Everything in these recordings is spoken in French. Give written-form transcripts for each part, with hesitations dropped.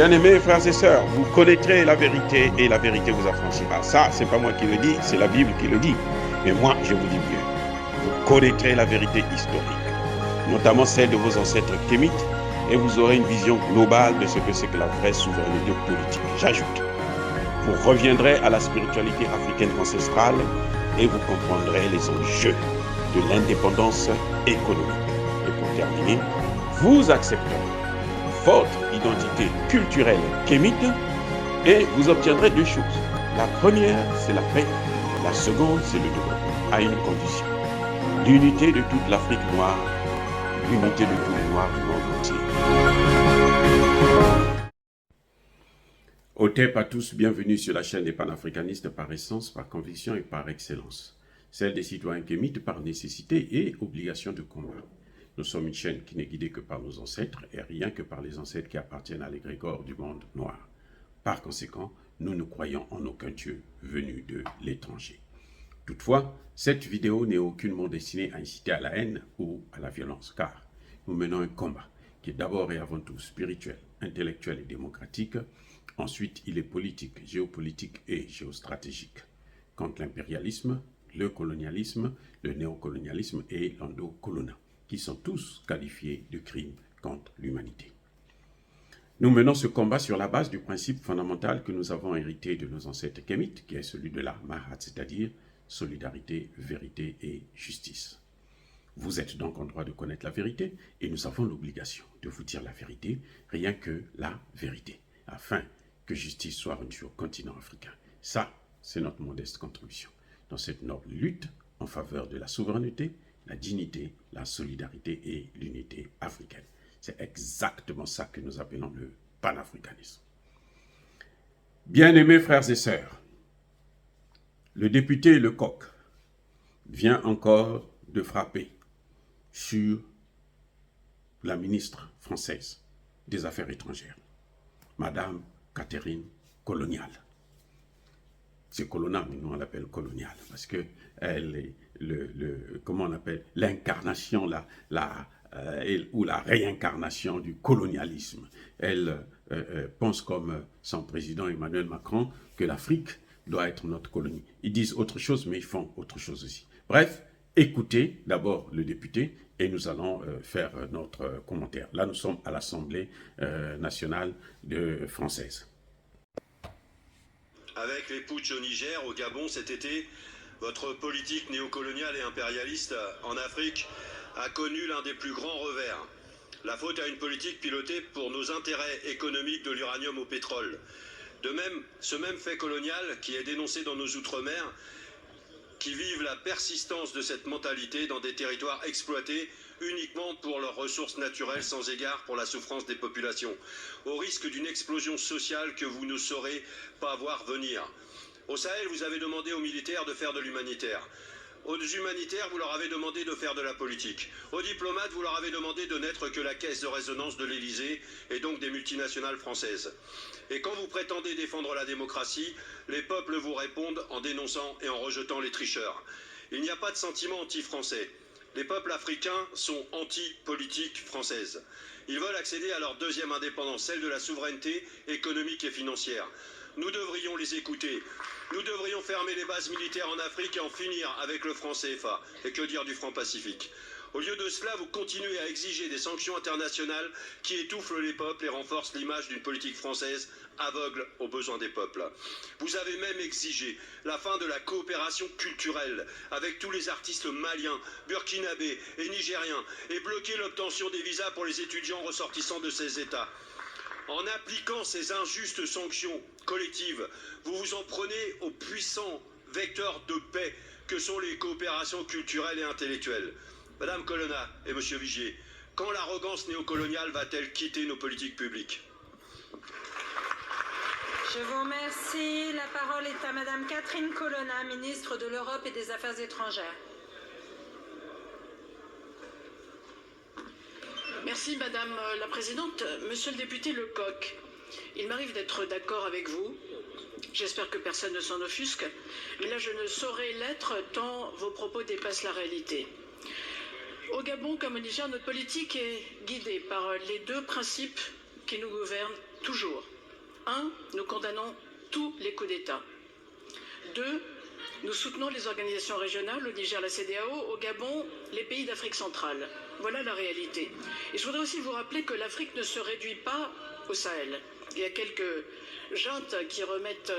Bien-aimés frères et sœurs, vous connaîtrez la vérité et la vérité vous affranchira. Ça, c'est pas moi qui le dis, c'est la Bible qui le dit. Mais moi, je vous dis mieux. Vous connaîtrez la vérité historique, notamment celle de vos ancêtres kémites, et vous aurez une vision globale de ce que c'est que la vraie souveraineté politique. J'ajoute, vous reviendrez à la spiritualité africaine ancestrale et vous comprendrez les enjeux de l'indépendance économique. Et pour terminer, vous accepterez votre identité culturelle kémite et vous obtiendrez deux choses. La première, c'est la paix. La seconde, c'est le développement, à une condition. L'unité de toute l'Afrique noire, l'unité de tous les Noirs du monde entier. Otep à tous, bienvenue sur la chaîne des panafricanistes par essence, par conviction et par excellence. Celle des citoyens kémites par nécessité et obligation de combat. Nous sommes une chaîne qui n'est guidée que par nos ancêtres et rien que par les ancêtres qui appartiennent à l'égrégore du monde noir. Par conséquent, nous ne croyons en aucun Dieu venu de l'étranger. Toutefois, cette vidéo n'est aucunement destinée à inciter à la haine ou à la violence, car nous menons un combat qui est d'abord et avant tout spirituel, intellectuel et démocratique. Ensuite, il est politique, géopolitique et géostratégique, contre l'impérialisme, le colonialisme, le néocolonialisme et l'endocolonat, qui sont tous qualifiés de crimes contre l'humanité. Nous menons ce combat sur la base du principe fondamental que nous avons hérité de nos ancêtres kémites, qui est celui de la Mahat, c'est-à-dire solidarité, vérité et justice. Vous êtes donc en droit de connaître la vérité et nous avons l'obligation de vous dire la vérité, rien que la vérité, afin que justice soit rendue au continent africain. Ça, c'est notre modeste contribution dans cette noble lutte en faveur de la souveraineté, la dignité, la solidarité et l'unité africaine. C'est exactement ça que nous appelons le panafricanisme. Bien-aimés frères et sœurs, le député Lecoq vient encore de frapper sur la ministre française des Affaires étrangères, Madame Catherine Colonial. C'est Colonna, mais nous on l'appelle Colonial, parce que elle est comment on appelle, l'incarnation, ou la réincarnation du colonialisme. Elle pense comme son président Emmanuel Macron que l'Afrique doit être notre colonie. Ils disent autre chose, mais ils font autre chose aussi. Bref, écoutez d'abord le député et nous allons faire notre commentaire. Là, nous sommes à l'Assemblée nationale française. Avec les putschs au Niger, au Gabon cet été, votre politique néocoloniale et impérialiste en Afrique a connu l'un des plus grands revers. La faute à une politique pilotée pour nos intérêts économiques de l'uranium au pétrole. De même, ce même fait colonial qui est dénoncé dans nos outre-mer, qui vivent la persistance de cette mentalité dans des territoires exploités uniquement pour leurs ressources naturelles sans égard pour la souffrance des populations, au risque d'une explosion sociale que vous ne saurez pas voir venir. Au Sahel, vous avez demandé aux militaires de faire de l'humanitaire. Aux humanitaires, vous leur avez demandé de faire de la politique. Aux diplomates, vous leur avez demandé de n'être que la caisse de résonance de l'Élysée et donc des multinationales françaises. Et quand vous prétendez défendre la démocratie, les peuples vous répondent en dénonçant et en rejetant les tricheurs. Il n'y a pas de sentiment anti-français. Les peuples africains sont anti-politique française. Ils veulent accéder à leur deuxième indépendance, celle de la souveraineté économique et financière. Nous devrions les écouter. Nous devrions fermer les bases militaires en Afrique et en finir avec le franc CFA. Et que dire du franc Pacifique? Au lieu de cela, vous continuez à exiger des sanctions internationales qui étouffent les peuples et renforcent l'image d'une politique française aveugle aux besoins des peuples. Vous avez même exigé la fin de la coopération culturelle avec tous les artistes maliens, burkinabés et nigériens et bloqué l'obtention des visas pour les étudiants ressortissants de ces États. En appliquant ces injustes sanctions collectives, vous vous en prenez aux puissants vecteurs de paix que sont les coopérations culturelles et intellectuelles. Madame Colonna et Monsieur Vigier, quand l'arrogance néocoloniale va-t-elle quitter nos politiques publiques? Je vous remercie. La parole est à Madame Catherine Colonna, ministre de l'Europe et des Affaires étrangères. Merci Madame la Présidente. Monsieur le député Lecoq, il m'arrive d'être d'accord avec vous. J'espère que personne ne s'en offusque. Mais là, je ne saurais l'être tant vos propos dépassent la réalité. Au Gabon comme au Niger, notre politique est guidée par les deux principes qui nous gouverne toujours. 1. Nous condamnons tous les coups d'État. 2. Nous soutenons les organisations régionales, au Niger, la CEDEAO, au Gabon, les pays d'Afrique centrale. Voilà la réalité. Et je voudrais aussi vous rappeler que l'Afrique ne se réduit pas au Sahel. Il y a quelques juntes qui remettent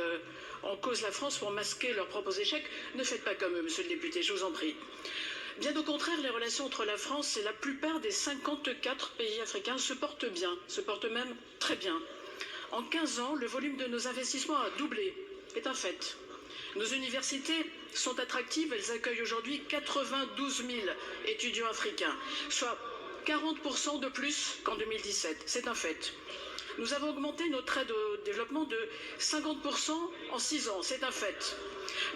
en cause la France pour masquer leurs propres échecs. Ne faites pas comme eux, monsieur le député, je vous en prie. Bien au contraire, les relations entre la France et la plupart des 54 pays africains se portent bien, se portent même très bien. En 15 ans, le volume de nos investissements a doublé, c'est un fait. Nos universités sont attractives, elles accueillent aujourd'hui 92 000 étudiants africains, soit 40% de plus qu'en 2017, c'est un fait. Nous avons augmenté notre aide au développement de 50% en 6 ans, c'est un fait.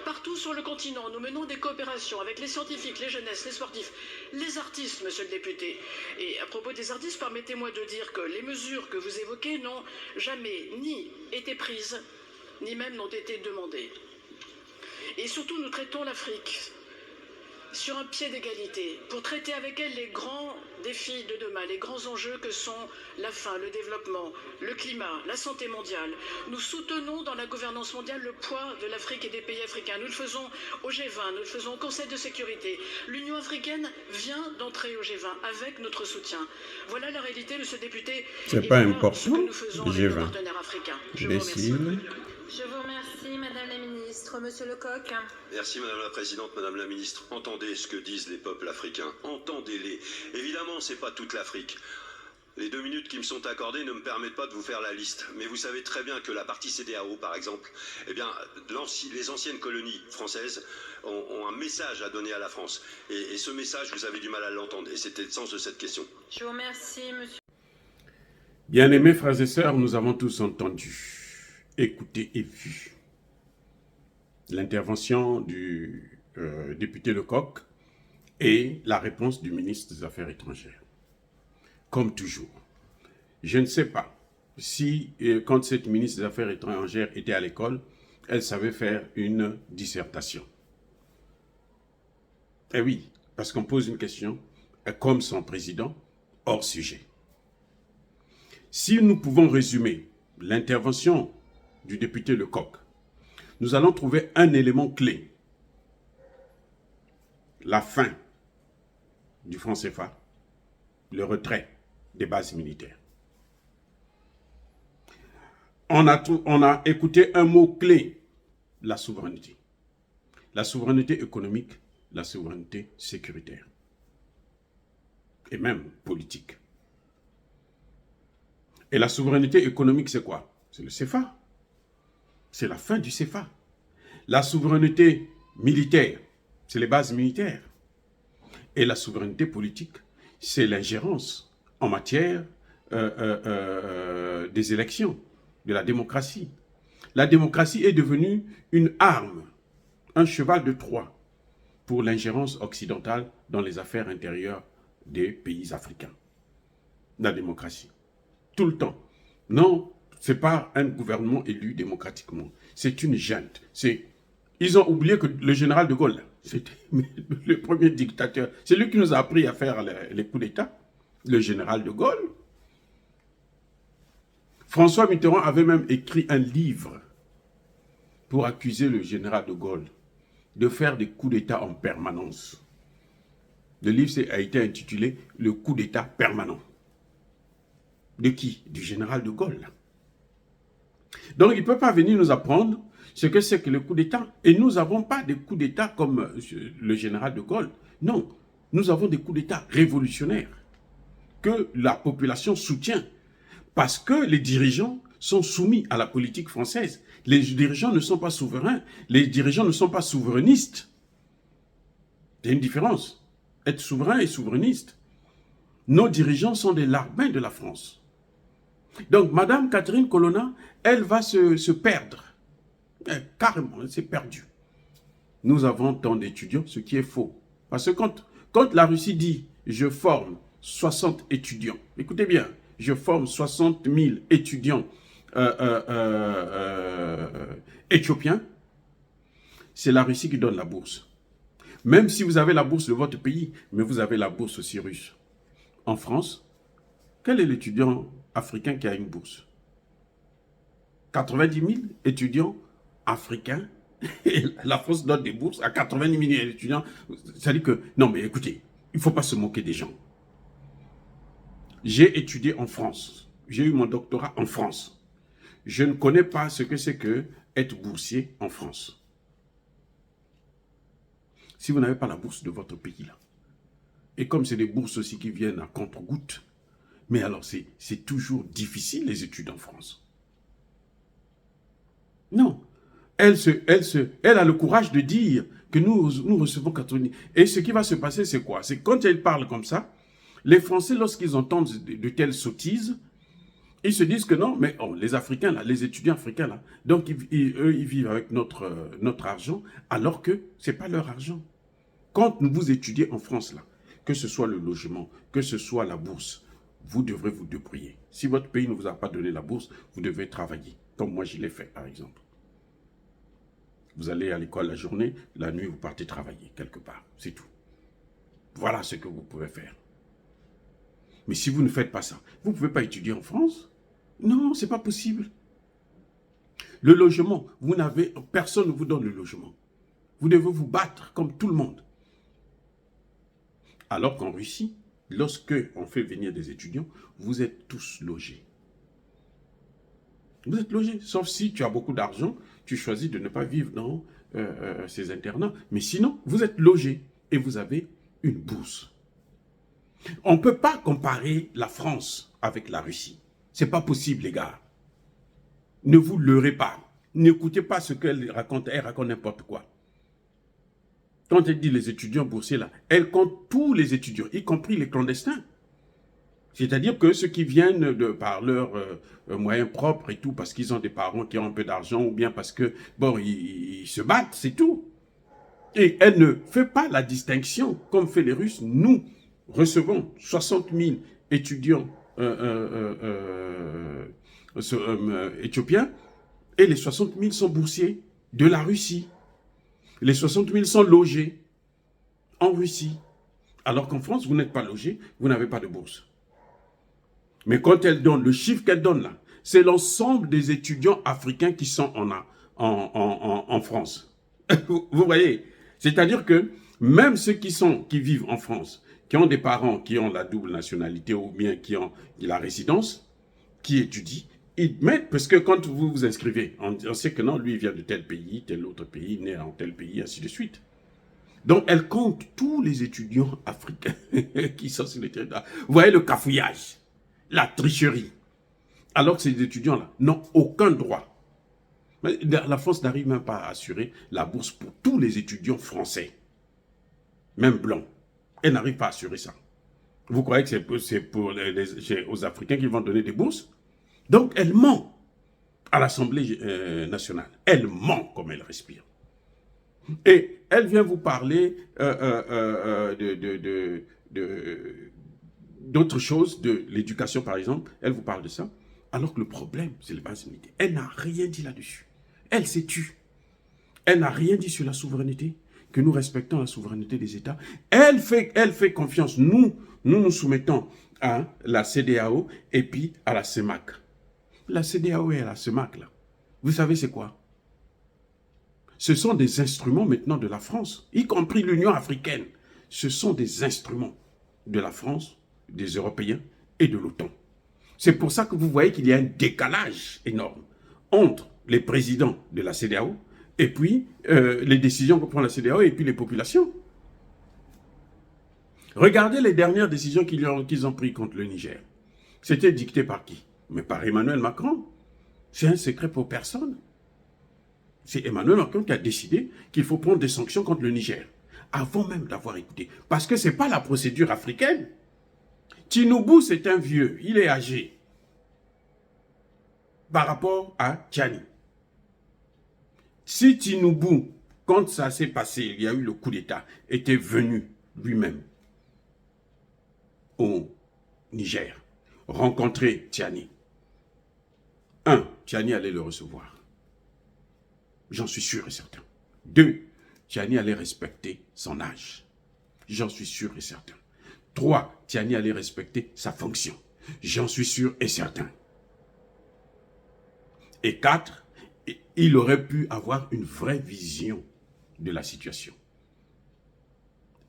Partout sur le continent, nous menons des coopérations avec les scientifiques, les jeunesses, les sportifs, les artistes, monsieur le député. Et à propos des artistes, permettez-moi de dire que les mesures que vous évoquez n'ont jamais ni été prises, ni même n'ont été demandées. Et surtout, nous traitons l'Afrique sur un pied d'égalité, pour traiter avec elle les grands défis de demain, les grands enjeux que sont la faim, le développement, le climat, la santé mondiale. Nous soutenons dans la gouvernance mondiale le poids de l'Afrique et des pays africains. Nous le faisons au G20, nous le faisons au Conseil de sécurité. L'Union africaine vient d'entrer au G20 avec notre soutien. Voilà la réalité, monsieur le député. C'est pas important, ce que nous faisons avec G20. nos partenaires africains. Je vous remercie. Je vous remercie, Madame la Ministre. Monsieur Lecoq. Merci Madame la Présidente, Madame la Ministre. Entendez ce que disent les peuples africains. Entendez-les. Évidemment, c'est pas toute l'Afrique. Les 2 minutes qui me sont accordées ne me permettent pas de vous faire la liste. Mais vous savez très bien que la partie CEDEAO, par exemple, eh bien, les anciennes colonies françaises ont un message à donner à la France. Et ce message, vous avez du mal à l'entendre. Et c'était le sens de cette question. Je vous remercie, monsieur. Bien-aimés frères et sœurs, nous avons tous entendu, écouté et vu l'intervention du député Lecoq et la réponse du ministre des Affaires étrangères. Comme toujours, je ne sais pas si, quand cette ministre des Affaires étrangères était à l'école, elle savait faire une dissertation. Eh oui, parce qu'on pose une question, comme son président, hors sujet. Si nous pouvons résumer l'intervention du député Lecoq, nous allons trouver un élément clé. La fin du franc CFA, le retrait des bases militaires. On a écouté un mot clé, la souveraineté. La souveraineté économique, la souveraineté sécuritaire. Et même politique. Et la souveraineté économique, c'est quoi? C'est le CFA. C'est la fin du CFA. La souveraineté militaire, c'est les bases militaires. Et la souveraineté politique, c'est l'ingérence en matière des élections, de la démocratie. La démocratie est devenue une arme, un cheval de Troie pour l'ingérence occidentale dans les affaires intérieures des pays africains. La démocratie. Tout le temps. Non, ce n'est pas un gouvernement élu démocratiquement. C'est une junte. Ils ont oublié que le général de Gaulle, c'était le premier dictateur. C'est lui qui nous a appris à faire les coups d'État. Le général de Gaulle. François Mitterrand avait même écrit un livre pour accuser le général de Gaulle de faire des coups d'État en permanence. Le livre a été intitulé « Le coup d'État permanent ». De qui? Du général de Gaulle. Donc, il ne peut pas venir nous apprendre ce que c'est que le coup d'État. Et nous n'avons pas des coups d'État comme le général de Gaulle. Non, nous avons des coups d'État révolutionnaires que la population soutient parce que les dirigeants sont soumis à la politique française. Les dirigeants ne sont pas souverains, les dirigeants ne sont pas souverainistes. Il y a une différence. Être souverain et souverainiste. Nos dirigeants sont des larbins de la France. Donc, Madame Catherine Colonna, elle va se perdre. Carrément, elle s'est perdue. Nous avons tant d'étudiants, ce qui est faux. Parce que quand la Russie dit « je forme 60 étudiants », écoutez bien, je forme 60 000 étudiants éthiopiens, c'est la Russie qui donne la bourse. Même si vous avez la bourse de votre pays, mais vous avez la bourse aussi russe. En France, quel est l'étudiant africain qui a une bourse. 90 000 étudiants africains, et la France donne des bourses à 90 000 étudiants. Ça dit que, non mais écoutez, il ne faut pas se moquer des gens. J'ai étudié en France, j'ai eu mon doctorat en France. Je ne connais pas ce que c'est que être boursier en France. Si vous n'avez pas la bourse de votre pays là, et comme c'est des bourses aussi qui viennent à contre-gouttes, mais alors c'est toujours difficile les études en France. Non. Elle a le courage de dire que nous recevons 80 000. Et ce qui va se passer, c'est quoi? C'est quand elle parle comme ça, les Français, lorsqu'ils entendent de telles sottises, ils se disent que non, mais les Africains, là, les étudiants africains, là, donc eux, ils vivent avec notre argent, alors que ce n'est pas leur argent. Quand vous étudiez en France, là, que ce soit le logement, que ce soit la bourse, vous devrez vous débrouiller. Si votre pays ne vous a pas donné la bourse, vous devez travailler, comme moi je l'ai fait, par exemple. Vous allez à l'école la journée, la nuit, vous partez travailler quelque part. C'est tout. Voilà ce que vous pouvez faire. Mais si vous ne faites pas ça, vous ne pouvez pas étudier en France. Non, ce n'est pas possible. Le logement, personne ne vous donne le logement. Vous devez vous battre comme tout le monde. Alors qu'en Russie, lorsque on fait venir des étudiants, vous êtes tous logés. Vous êtes logés, sauf si tu as beaucoup d'argent, tu choisis de ne pas vivre dans ces internats. Mais sinon, vous êtes logés et vous avez une bourse. On ne peut pas comparer la France avec la Russie. Ce n'est pas possible, les gars. Ne vous leurrez pas. N'écoutez pas ce qu'elle raconte n'importe quoi. Quand elle dit les étudiants boursiers, là, elle compte tous les étudiants, y compris les clandestins. C'est-à-dire que ceux qui viennent par leurs moyens propres et tout, parce qu'ils ont des parents qui ont un peu d'argent, ou bien parce que, bon, ils se battent, c'est tout. Et elle ne fait pas la distinction, comme fait les Russes. Nous recevons 60 000 étudiants éthiopiens, et les 60 000 sont boursiers de la Russie. Les 60 000 sont logés en Russie. Alors qu'en France, vous n'êtes pas logé, vous n'avez pas de bourse. Mais quand elle donne, le chiffre qu'elle donne là, c'est l'ensemble des étudiants africains qui sont en France. Vous voyez? C'est-à-dire que même ceux qui vivent en France, qui ont des parents qui ont la double nationalité ou bien qui ont la résidence, qui étudient, ils mettent, parce que quand vous vous inscrivez, on sait que non, lui il vient de tel pays, tel autre pays, né en tel pays, ainsi de suite. Donc elle compte tous les étudiants africains qui sont sur le territoire. Vous voyez le cafouillage, la tricherie. Alors que ces étudiants-là n'ont aucun droit. La France n'arrive même pas à assurer la bourse pour tous les étudiants français, même blancs. Elle n'arrive pas à assurer ça. Vous croyez que c'est aux Africains qu'ils vont donner des bourses? Donc elle ment à l'Assemblée nationale. Elle ment comme elle respire. Et elle vient vous parler d'autres choses, de l'éducation par exemple. Elle vous parle de ça. Alors que le problème, c'est le base militaire. Elle n'a rien dit là-dessus. Elle s'est tue. Elle n'a rien dit sur la souveraineté, que nous respectons la souveraineté des États. Elle fait confiance. Nous nous soumettons à la CEDEAO et puis à la CEMAC. La CEDEAO et la CEMAC, là, vous savez c'est quoi? Ce sont des instruments maintenant de la France, y compris l'Union africaine. Ce sont des instruments de la France, des Européens et de l'OTAN. C'est pour ça que vous voyez qu'il y a un décalage énorme entre les présidents de la CEDEAO et puis les décisions que prend la CEDEAO et puis les populations. Regardez les dernières décisions qu'ils ont prises contre le Niger. C'était dicté par qui? Mais par Emmanuel Macron. C'est un secret pour personne. C'est Emmanuel Macron qui a décidé qu'il faut prendre des sanctions contre le Niger, avant même d'avoir écouté. Parce que ce n'est pas la procédure africaine. Tinubu, c'est un vieux, il est âgé par rapport à Tchani. Si Tinubu, quand ça s'est passé, il y a eu le coup d'État, était venu lui-même au Niger, rencontrer Tchani, Tchani allait le recevoir. J'en suis sûr et certain. 2, Tchani allait respecter son âge. J'en suis sûr et certain. 3, Tchani allait respecter sa fonction. J'en suis sûr et certain. Et 4, il aurait pu avoir une vraie vision de la situation.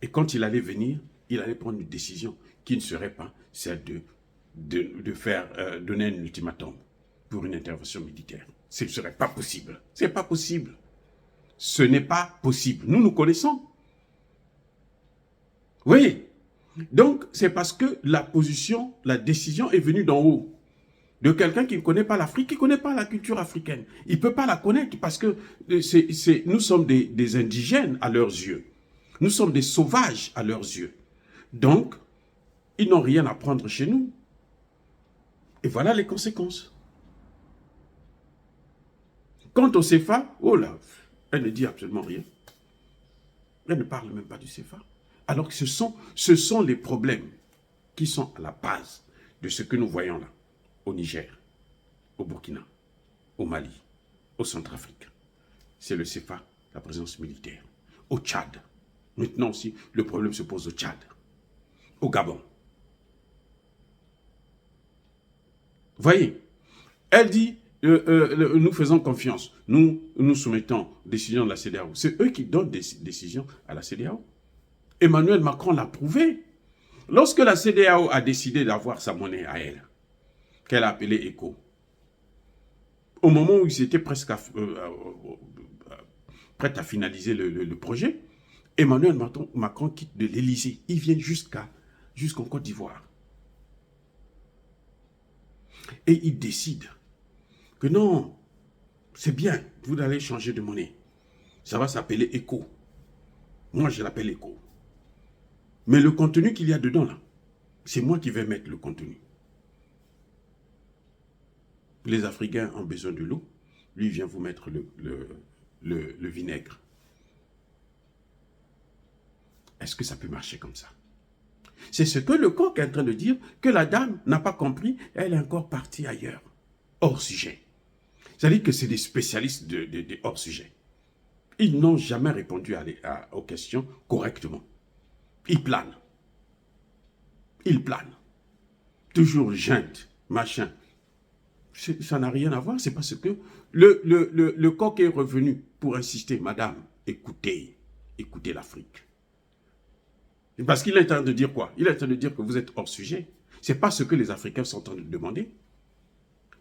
Et quand il allait venir, il allait prendre une décision qui ne serait pas celle de faire donner un ultimatum pour une intervention militaire. Ce ne serait pas possible. Ce n'est pas possible. Ce n'est pas possible. Nous, nous connaissons. Oui. Donc, c'est parce que la position, la décision est venue d'en haut. De quelqu'un qui ne connaît pas l'Afrique, qui ne connaît pas la culture africaine. Il ne peut pas la connaître parce que nous sommes des indigènes à leurs yeux. Nous sommes des sauvages à leurs yeux. Donc, ils n'ont rien à prendre chez nous. Et voilà les conséquences. Quant au CFA, oh là, elle ne dit absolument rien. Elle ne parle même pas du CFA. Alors que ce sont les problèmes qui sont à la base de ce que nous voyons là, au Niger, au Burkina, au Mali, au Centrafrique. C'est le CFA, la présence militaire. Au Tchad. Maintenant aussi, le problème se pose au Tchad. Au Gabon. Voyez, elle dit, nous faisons confiance. Nous soumettons décision de la CEDEAO. C'est eux qui donnent des décisions à la CEDEAO. Emmanuel Macron l'a prouvé. Lorsque la CEDEAO a décidé d'avoir sa monnaie à elle, qu'elle a appelée ECO, au moment où ils étaient presque prêts à finaliser le projet, Emmanuel Macron quitte de l'Élysée. Il vient jusqu'en Côte d'Ivoire. Et il décide que non, c'est bien, vous allez changer de monnaie. Ça va s'appeler ECO. Moi, je l'appelle ECO. Mais le contenu qu'il y a dedans, là, c'est moi qui vais mettre le contenu. Les Africains ont besoin de l'eau. Lui, il vient vous mettre le vinaigre. Est-ce que ça peut marcher comme ça? C'est ce que le coq est en train de dire, que la dame n'a pas compris, elle est encore partie ailleurs, hors sujet. C'est-à-dire que c'est des spécialistes de hors sujet. Ils n'ont jamais répondu aux questions correctement. Ils planent. Ils planent. Toujours junte, machin. Ça n'a rien à voir, c'est parce que le coq est revenu pour insister. Madame, écoutez l'Afrique. Parce qu'il est en train de dire quoi? Il est en train de dire que vous êtes hors sujet. Ce n'est pas ce que les Africains sont en train de demander.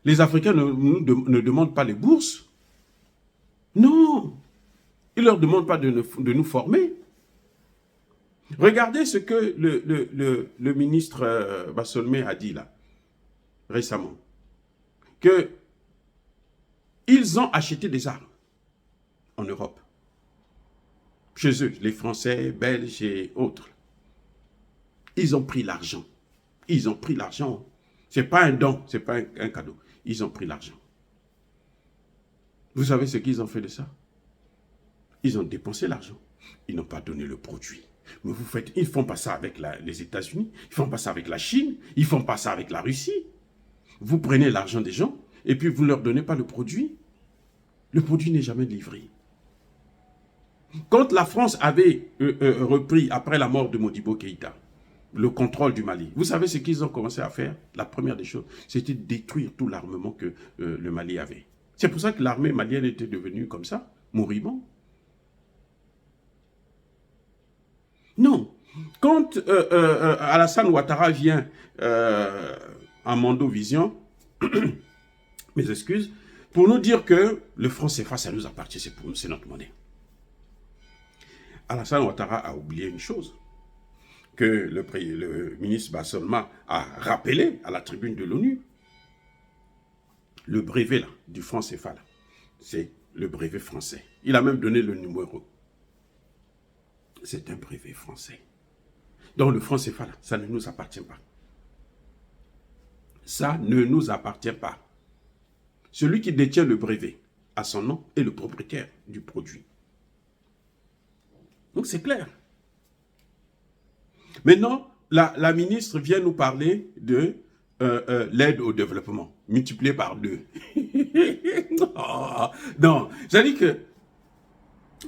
Les Africains ne demandent pas les bourses. Non. Ils ne leur demandent pas de nous former. Regardez ce que le ministre Bassolmé a dit là, récemment. Qu'ils ont acheté des armes en Europe. Chez eux, les Français, Belges et autres. Ils ont pris l'argent. Ils ont pris l'argent. Ce n'est pas un don, ce n'est pas un cadeau. Ils ont pris l'argent. Vous savez ce qu'ils ont fait de ça? Ils ont dépensé l'argent. Ils n'ont pas donné le produit. Mais ils ne font pas ça avec les États-Unis, ils ne font pas ça avec la Chine, ils ne font pas ça avec la Russie. Vous prenez l'argent des gens et puis vous ne leur donnez pas le produit. Le produit n'est jamais livré. Quand la France avait repris, après la mort de Modibo Keïta, le contrôle du Mali, vous savez ce qu'ils ont commencé à faire? La première des choses, c'était de détruire tout l'armement que le Mali avait. C'est pour ça que l'armée malienne était devenue comme ça, moribond. Non. Quand Alassane Ouattara vient à Mando Vision, mes excuses, pour nous dire que le franc CFA, ça nous appartient, c'est pour nous, c'est notre monnaie. Alassane Ouattara a oublié une chose, que le ministre Bassolma a rappelé à la tribune de l'ONU. Le brevet là, du franc CFA, c'est le brevet français. Il a même donné le numéro. C'est un brevet français. Donc le franc CFA, ça ne nous appartient pas. Ça ne nous appartient pas. Celui qui détient le brevet à son nom est le propriétaire du produit. Donc c'est clair. Maintenant, la ministre vient nous parler de l'aide au développement, multipliée par 2. Non, c'est-à-dire que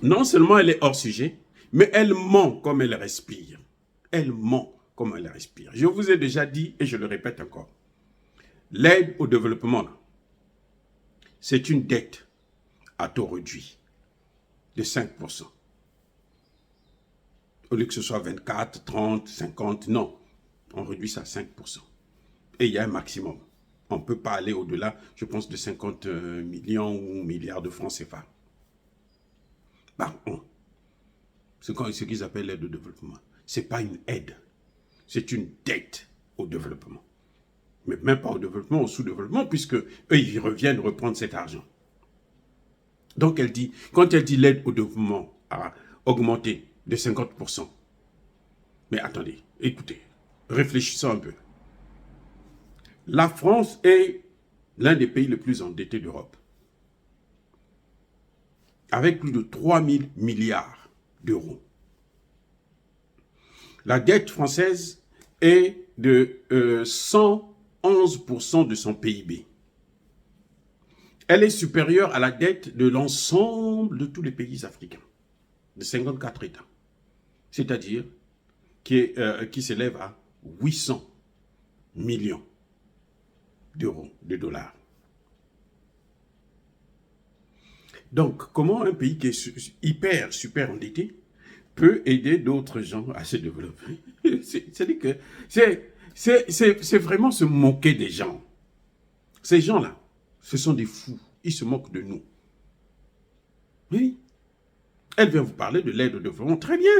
non seulement elle est hors sujet, mais elle ment comme elle respire. Elle ment comme elle respire. Je vous ai déjà dit, et je le répète encore, l'aide au développement, c'est une dette à taux réduit de 5%. Au lieu que ce soit 24, 30, 50, non. On réduit ça à 5%. Et il y a un maximum. On ne peut pas aller au-delà, je pense, de 50 millions ou milliards de francs CFA. Par an. C'est ce qu'ils appellent l'aide au développement. Ce n'est pas une aide. C'est une dette au développement. Mais même pas au développement, au sous-développement, puisque eux, ils reviennent reprendre cet argent. Donc, quand elle dit l'aide au développement a augmenté de 50%, mais attendez, écoutez, réfléchissons un peu. La France est l'un des pays les plus endettés d'Europe, avec plus de 3 000 milliards d'euros. La dette française est de 111% de son PIB. Elle est supérieure à la dette de l'ensemble de tous les pays africains, de 54 États. C'est-à-dire qui s'élève à 800 millions d'euros, de dollars. Donc, comment un pays qui est super endetté peut aider d'autres gens à se développer? C'est-à-dire que c'est vraiment se moquer des gens. Ces gens-là, ce sont des fous. Ils se moquent de nous. Oui. Elle vient vous parler de l'aide au développement. Très bien.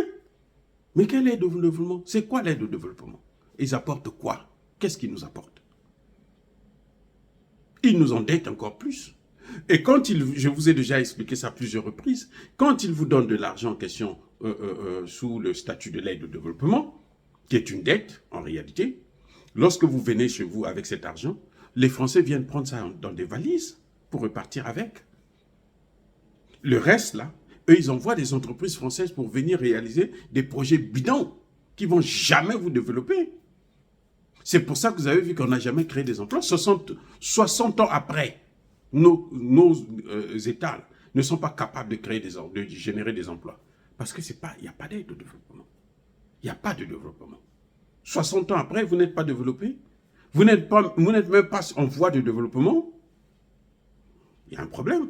Mais quelle aide au développement? C'est quoi l'aide au développement? Ils apportent quoi? Qu'est-ce qu'ils nous apportent? Ils nous endettent encore plus. Et quand je vous ai déjà expliqué ça à plusieurs reprises, quand ils vous donnent de l'argent en question sous le statut de l'aide au développement, qui est une dette en réalité, lorsque vous venez chez vous avec cet argent, les Français viennent prendre ça dans des valises pour repartir avec. Le reste, là, eux, ils envoient des entreprises françaises pour venir réaliser des projets bidons qui ne vont jamais vous développer. C'est pour ça que vous avez vu qu'on n'a jamais créé des emplois. 60 ans après, nos États ne sont pas capables de générer des emplois. Parce que il n'y a pas d'aide au développement. Il n'y a pas de développement. 60 ans après, vous n'êtes pas développé. Vous n'êtes même pas en voie de développement. Il y a un problème.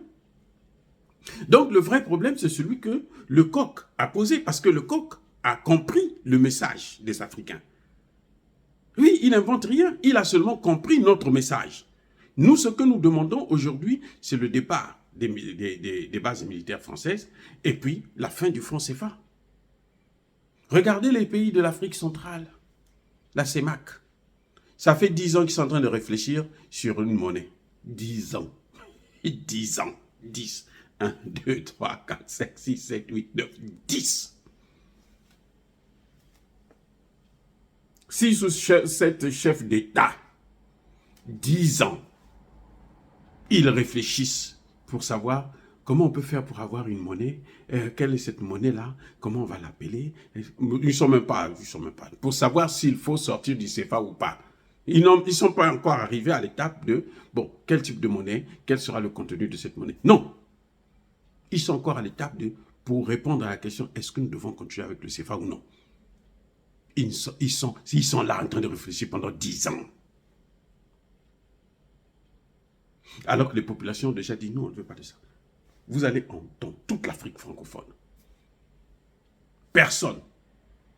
Donc, le vrai problème, c'est celui que le coq a posé. Parce que le coq a compris le message des Africains. Oui, il n'invente rien. Il a seulement compris notre message. Nous, ce que nous demandons aujourd'hui, c'est le départ des bases militaires françaises et puis la fin du franc CFA. Regardez les pays de l'Afrique centrale, la CEMAC. Ça fait 10 ans qu'ils sont en train de réfléchir sur une monnaie. 10 ans. 10 ans. 10. 1, 2, 3, 4, 5, 6, 7, 8, 9, 10. 6 ou 7 chefs d'État, 10 ans, ils réfléchissent pour savoir comment on peut faire pour avoir une monnaie, quelle est cette monnaie-là, comment on va l'appeler. Ils ne sont même pas, pour savoir s'il faut sortir du CFA ou pas. Ils ne sont pas encore arrivés à l'étape de, bon, quel type de monnaie, quel sera le contenu de cette monnaie. Non, ils sont encore à l'étape de, pour répondre à la question, est-ce que nous devons continuer avec le CFA ou non? Ils sont là en train de réfléchir pendant 10 ans. Alors que les populations ont déjà dit non, on ne veut pas de ça. Vous allez dans toute l'Afrique francophone. Personne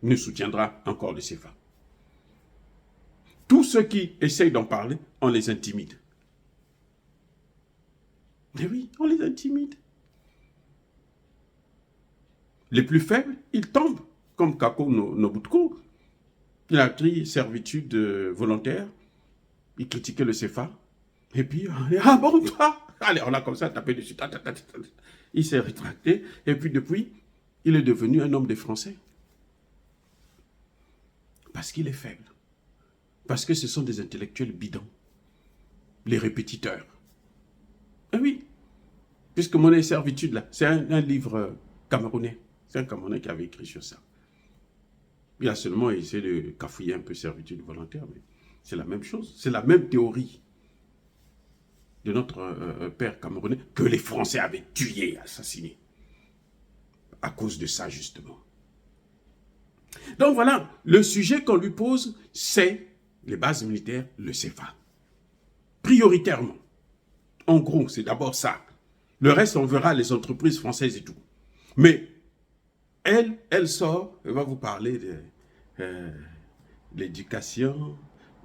ne soutiendra encore le CFA. Tous ceux qui essayent d'en parler, on les intimide. Mais oui, on les intimide. Les plus faibles, ils tombent, comme Kako Nobutko. Il a pris servitude volontaire, il critiquait le CFA, et puis, ah bon, toi, allez, on a comme ça tapé dessus, il s'est rétracté, et puis depuis, il est devenu un homme des Français. Parce qu'il est faible. Parce que ce sont des intellectuels bidons, les répétiteurs. Et oui, puisque Monnaie et servitude, là, c'est un livre camerounais, c'est un Camerounais qui avait écrit sur ça. Il a seulement essayé de cafouiller un peu servitude volontaire, mais c'est la même chose. C'est la même théorie de notre père camerounais que les Français avaient tué, assassiné. À cause de ça, justement. Donc voilà, le sujet qu'on lui pose, c'est les bases militaires, le CFA. prioritairement. En gros, c'est d'abord ça. Le reste, on verra les entreprises françaises et tout. Mais elle sort, elle va vous parler de l'éducation,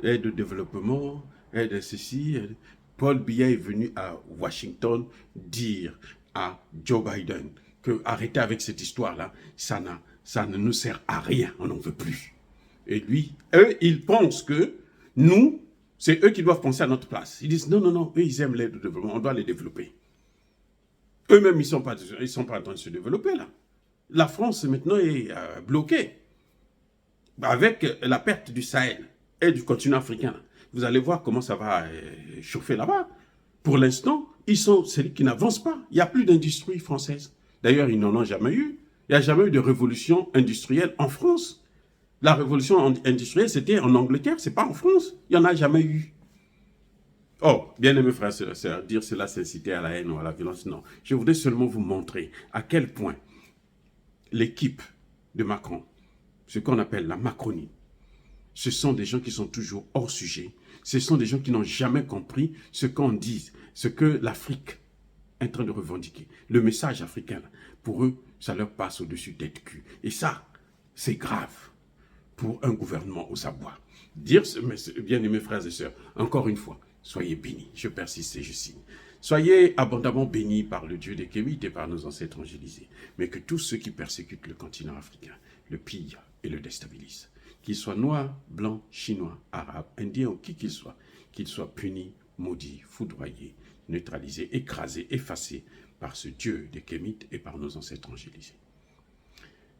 aide au développement, aide à ceci. Paul Biya est venu à Washington dire à Joe Biden que arrêtez avec cette histoire-là, ça ne nous sert à rien, on n'en veut plus. Et lui, eux, ils pensent que nous, c'est eux qui doivent penser à notre place. Ils disent non, eux, ils aiment l'aide au développement, on doit les développer. Eux-mêmes, ils ne sont pas en train de se développer là. La France maintenant est bloquée avec la perte du Sahel et du continent africain. Vous allez voir comment ça va chauffer là-bas. Pour l'instant, ils sont celui qui n'avance pas. Il n'y a plus d'industrie française. D'ailleurs, ils n'en ont jamais eu. Il n'y a jamais eu de révolution industrielle en France. La révolution industrielle, c'était en Angleterre, ce n'est pas en France. Il n'y en a jamais eu. Oh, bien-aimés frères et sœurs, dire cela, c'est inciter à la haine ou à la violence. Non, je voudrais seulement vous montrer à quel point l'équipe de Macron, ce qu'on appelle la Macronie, ce sont des gens qui sont toujours hors sujet. Ce sont des gens qui n'ont jamais compris ce qu'on dit, ce que l'Afrique est en train de revendiquer. Le message africain, pour eux, ça leur passe au-dessus tête cul. Et ça, c'est grave pour un gouvernement au savoir. Dire, bien-aimés frères et sœurs, encore une fois, soyez bénis. Je persiste et je signe. Soyez abondamment bénis par le Dieu des Kémites et par nos ancêtres angélisés. Mais que tous ceux qui persécutent le continent africain le pillent et le déstabilisent. Qu'ils soient noirs, blancs, chinois, arabes, indiens ou qui qu'ils soient punis, maudits, foudroyés, neutralisés, écrasés, effacés par ce Dieu des Kémites et par nos ancêtres angélisés.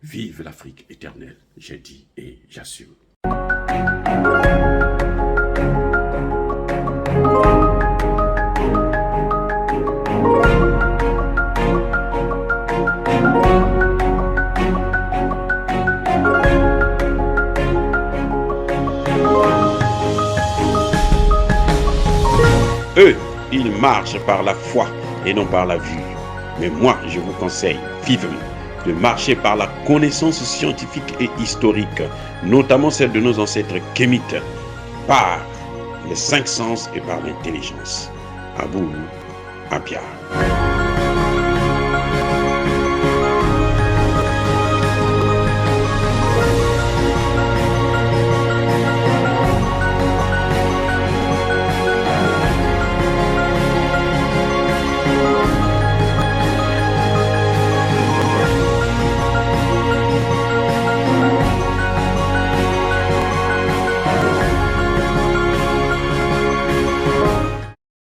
Vive l'Afrique éternelle, j'ai dit et j'assume. Eux, ils marchent par la foi et non par la vue. Mais moi, je vous conseille vivement de marcher par la connaissance scientifique et historique, notamment celle de nos ancêtres kémites, par les 5 sens et par l'intelligence. Abou Abia.